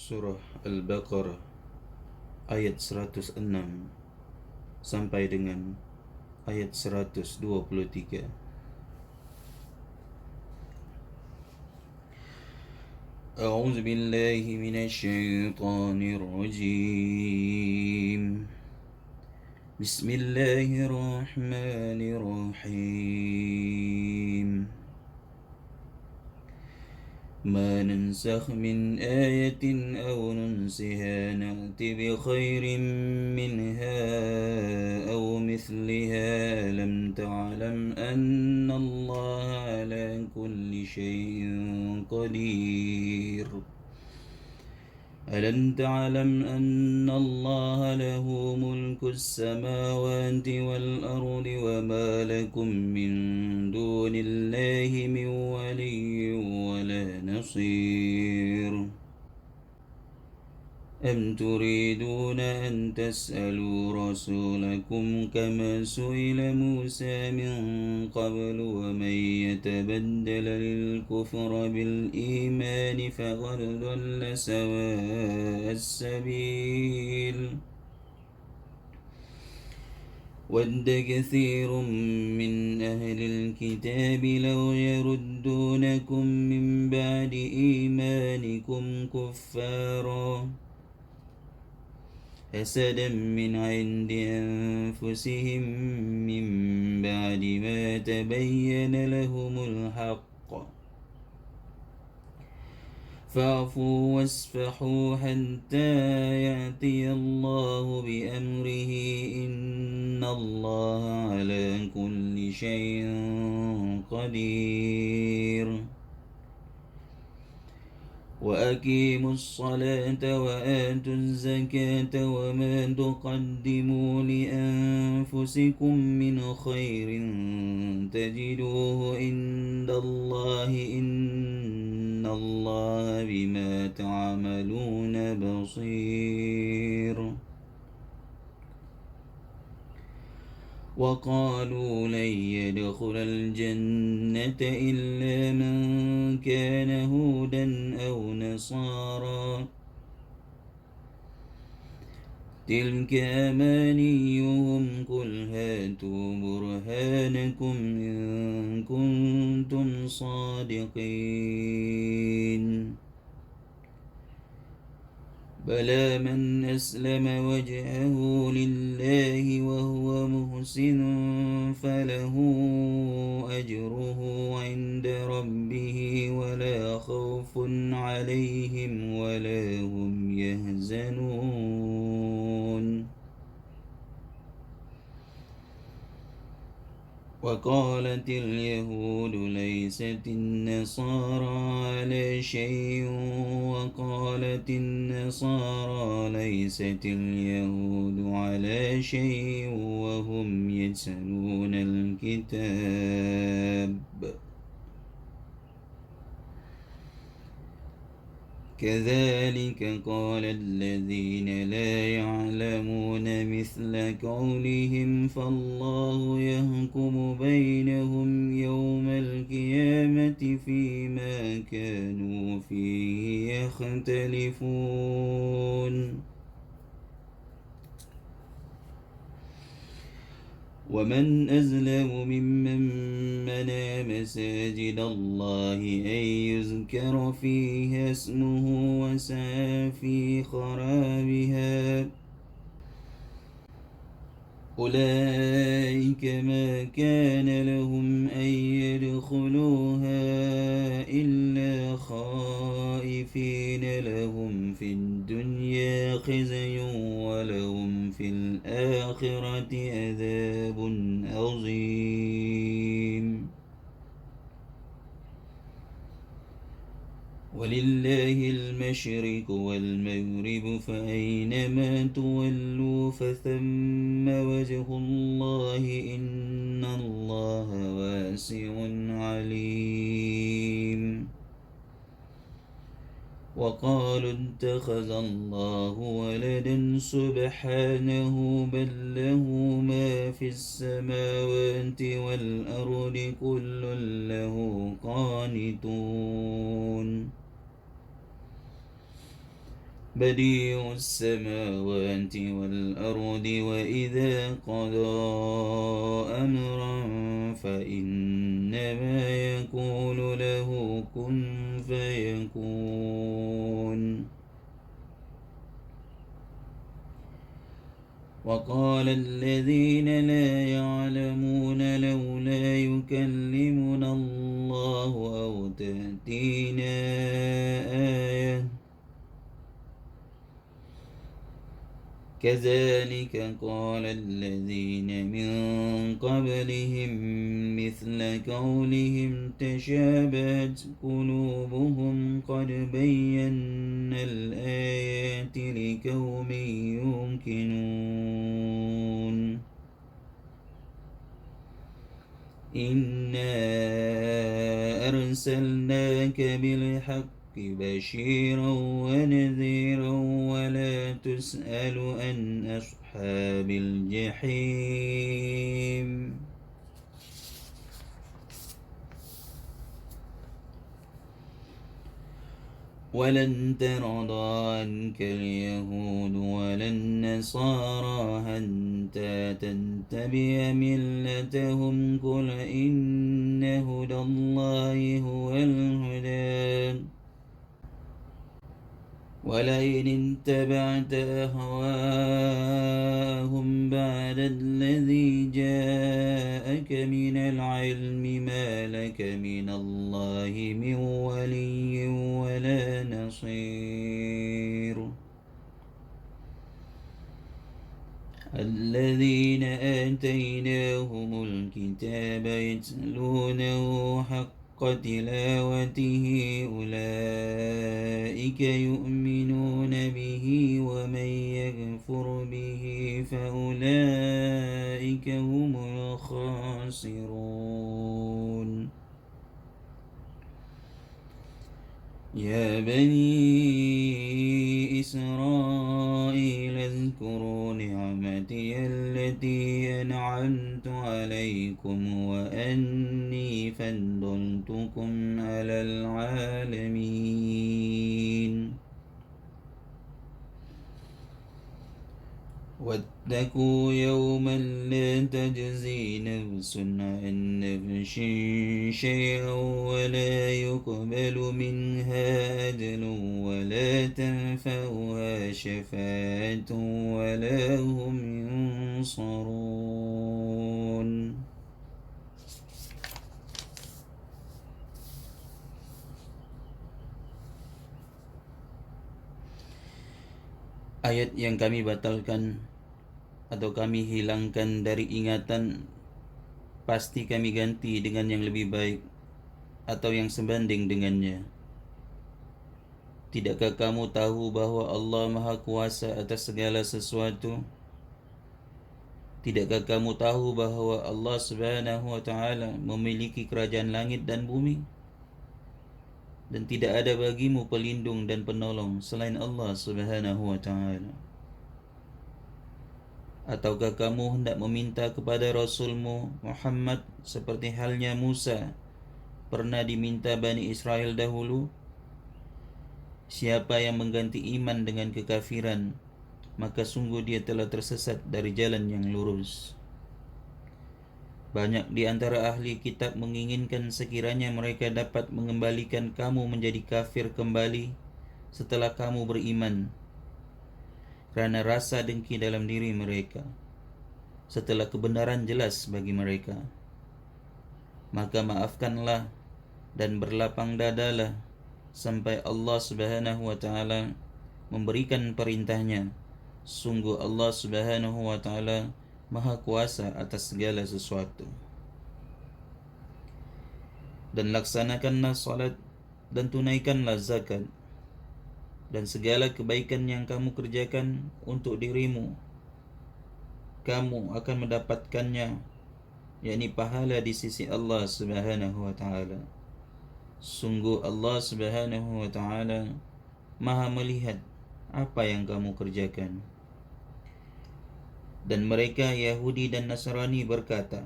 Surah Al-Baqarah ayat 106 sampai dengan ayat 123. A'udzu billahi minasyaitonir rajim. Bismillahirrahmanirrahim. ما ننسخ من آية أو ننسها نأت بخير منها أو مثلها ألم تعلم أن الله على كل شيء قدير ألم تعلم أن الله له ملك السماوات والأرض وما لكم من دون الله من ولي ولا نصير أم تريدون أن تسألوا رسولكم كما سئل موسى من قبل ومن يتبدل الكفر بالإيمان فقد ضل سواء السبيل ود كثير من أهل الكتاب لو يردونكم من بعد إيمانكم كفارا حسدا من عند أنفسهم من بعد ما تبين لهم الحق فاعفوا واصفحوا حتى يأتي الله بأمره إن الله على كل شيء قدير وأقيموا الصلاة وآتوا الزكاة وما تقدموا لأنفسكم من خير تجدوه عند الله إن الله بما تعملون بصير وقالوا لن يدخل الجنة إلا من كان هودا أو نصارى تلك أمانيهم قل هاتوا برهانكم إن كنتم صادقين بلى من أسلم وجهه لله وهو محسن فله أجره عند ربه ولا خوف عليهم ولا هم يحزنون وقالت اليهود ليست النصارى على شيء وقالت النصارى ليست اليهود على شيء وهم يتلون الكتاب كذلك قال الذين لا يعلمون مثل قولهم فالله يحكم بينهم يوم القيامة فيما كانوا فيه يختلفون ومن أظلم ممن منع مساجد الله أن يذكر فيها اسمه وسعى في خرابها أولئك ما كان لهم أن يدخلوها إلا خائفين لهم في الدنيا خزي ولهم في الآخرة عذاب عظيم ولله المشرق والمغرب فأينما تولوا فثم وجه الله إن الله واسع عليم وقالوا اتخذ الله ولدا سبحانه بل له ما في السماوات والأرض كل له قانتون بديع السماوات والأرض وإذا قضى أمرا فإنما يقول له كن فيكون. وقال الذين لا يعلمون لولا يكلمنا الله أو تأتينا آية كذلك قال الذين من قبلهم مثل قولهم تشابهت قلوبهم قد بينا الآيات لقوم يوقنون. إنا أرسلناك بالحق بشيرا ونذيرا ولا تسأل عن أصحاب الجحيم. ولن ترضى عنك اليهود ولا النصارى حتى تتبع ملتهم قل إن هدى الله هو الهدى ولئن اتبعت أهواءهم بعد الذي جاءك من العلم ما لك من الله من ولي ولا نصير. الذين آتيناهم الكتاب يتلونه حق تلاوته أولئك يؤمنون به ومن يكفر به فأولئك هم الخاسرون. يا بني إسرائيل اذكروا نعمتي التي أنعمت عليكم وأني فضلتكم على العالمين. واتقوا يوما لا تجزي نفس عن نفس شيئا ولا يقبل منها عدل ولا تنفعها شفاعة ولا هم ينصرون. Ayat yang kami batalkan atau kami hilangkan dari ingatan pasti kami ganti dengan yang lebih baik atau yang sebanding dengannya. Tidakkah kamu tahu bahwa Allah Maha Kuasa atas segala sesuatu? Tidakkah kamu tahu bahwa Allah Subhanahu wa Ta'ala memiliki kerajaan langit dan bumi? Dan tidak ada bagimu pelindung dan penolong selain Allah Subhanahu wa Ta'ala. Ataukah kamu hendak meminta kepada Rasulmu Muhammad seperti halnya Musa pernah diminta Bani Israel dahulu? Siapa yang mengganti iman dengan kekafiran, maka sungguh dia telah tersesat dari jalan yang lurus. Banyak di antara ahli kitab menginginkan sekiranya mereka dapat mengembalikan kamu menjadi kafir kembali setelah kamu beriman, karena rasa dengki dalam diri mereka setelah kebenaran jelas bagi mereka. Maka maafkanlah dan berlapang dadalah sampai Allah Subhanahu wa Ta'ala memberikan perintahnya. Sungguh Allah Subhanahu wa Ta'ala Maha Kuasa atas segala sesuatu. Dan laksanakanlah salat dan tunaikanlah zakat, dan segala kebaikan yang kamu kerjakan untuk dirimu, kamu akan mendapatkannya, yakni pahala di sisi Allah Subhanahu wa Ta'ala. Sungguh Allah Subhanahu wa Ta'ala Maha melihat apa yang kamu kerjakan. Dan mereka Yahudi dan Nasrani berkata,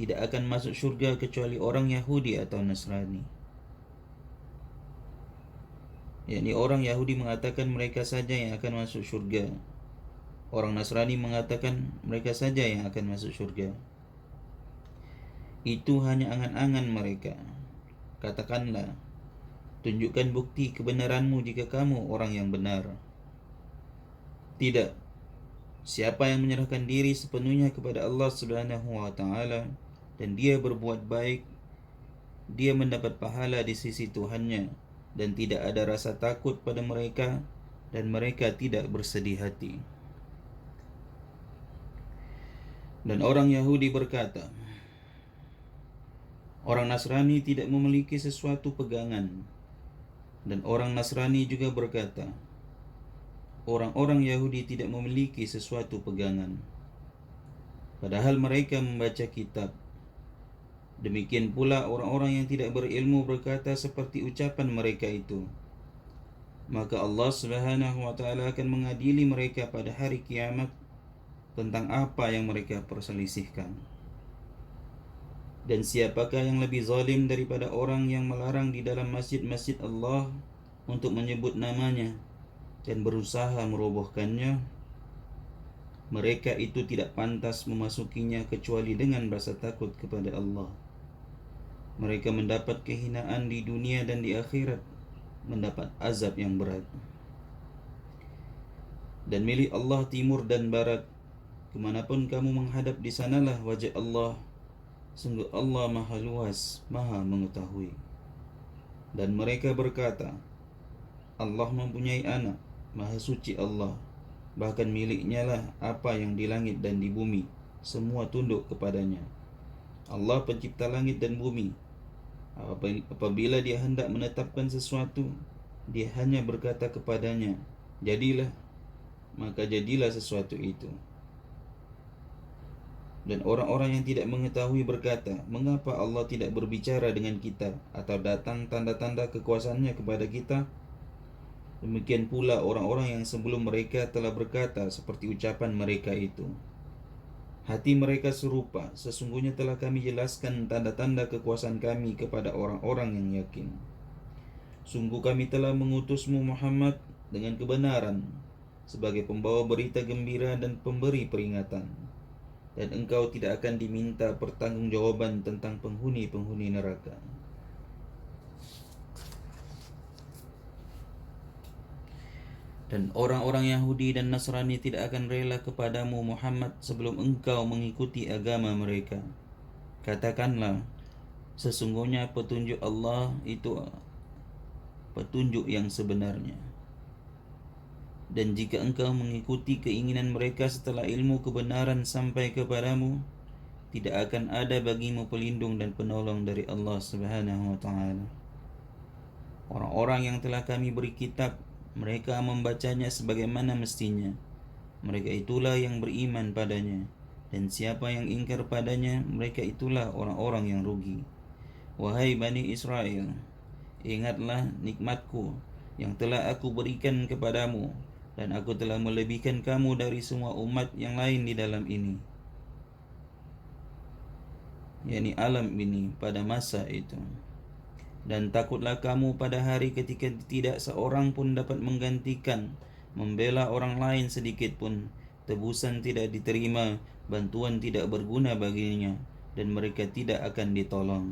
tidak akan masuk syurga kecuali orang Yahudi atau Nasrani. yakni orang Yahudi mengatakan mereka saja yang akan masuk surga. Orang Nasrani mengatakan mereka saja yang akan masuk surga. Itu hanya angan-angan mereka. Katakanlah, tunjukkan bukti kebenaranmu jika kamu orang yang benar. Tidak. Siapa yang menyerahkan diri sepenuhnya kepada Allah Subhanahu wa taala dan dia berbuat baik, dia mendapat pahala di sisi Tuhannya dan tidak ada rasa takut pada mereka dan mereka tidak bersedih hati. Dan orang Yahudi berkata, orang Nasrani tidak memiliki sesuatu pegangan. Dan orang Nasrani juga berkata, orang-orang Yahudi tidak memiliki sesuatu pegangan. Padahal mereka membaca kitab. Demikian pula orang-orang yang tidak berilmu berkata seperti ucapan mereka itu. Maka Allah Subhanahu wa taala akan mengadili mereka pada hari kiamat tentang apa yang mereka perselisihkan. Dan siapakah yang lebih zalim daripada orang yang melarang di dalam masjid-masjid Allah untuk menyebut namanya dan berusaha merobohkannya? Mereka itu tidak pantas memasukinya kecuali dengan rasa takut kepada Allah. Mereka mendapat kehinaan di dunia dan di akhirat, mendapat azab yang berat. Dan milik Allah timur dan barat, kemanapun kamu menghadap di sanalah wajah Allah. Sungguh Allah maha luas, maha mengetahui. Dan mereka berkata, Allah mempunyai anak, maha suci Allah. Bahkan miliknya lah apa yang di langit dan di bumi, semua tunduk kepadanya. Allah pencipta langit dan bumi. Apabila dia hendak menetapkan sesuatu, dia hanya berkata kepadanya, jadilah, maka jadilah sesuatu itu. Dan orang-orang yang tidak mengetahui berkata, mengapa Allah tidak berbicara dengan kita atau datang tanda-tanda kekuasaannya kepada kita? Demikian pula orang-orang yang sebelum mereka telah berkata seperti ucapan mereka itu. Hati mereka serupa, sesungguhnya telah kami jelaskan tanda-tanda kekuasaan kami kepada orang-orang yang yakin. Sungguh kami telah mengutusmu Muhammad dengan kebenaran sebagai pembawa berita gembira dan pemberi peringatan. Dan engkau tidak akan diminta pertanggungjawaban tentang penghuni-penghuni neraka. Dan orang-orang Yahudi dan Nasrani tidak akan rela kepadamu Muhammad sebelum engkau mengikuti agama mereka. Katakanlah, sesungguhnya petunjuk Allah itu petunjuk yang sebenarnya. Dan jika engkau mengikuti keinginan mereka setelah ilmu kebenaran sampai kepadamu, tidak akan ada bagimu pelindung dan penolong dari Allah Subhanahu wa taala. Orang-orang yang telah kami beri kitab, mereka membacanya sebagaimana mestinya. Mereka itulah yang beriman padanya, dan siapa yang ingkar padanya, mereka itulah orang-orang yang rugi. Wahai Bani Israel, ingatlah nikmatku yang telah aku berikan kepadamu, dan aku telah melebihkan kamu dari semua umat yang lain di dalam ini, yakni alam ini pada masa itu. Dan takutlah kamu pada hari ketika tidak seorang pun dapat menggantikan, membela orang lain sedikit pun, tebusan tidak diterima, bantuan tidak berguna baginya, dan mereka tidak akan ditolong.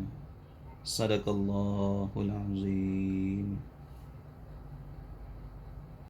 Sadaqallahul azim.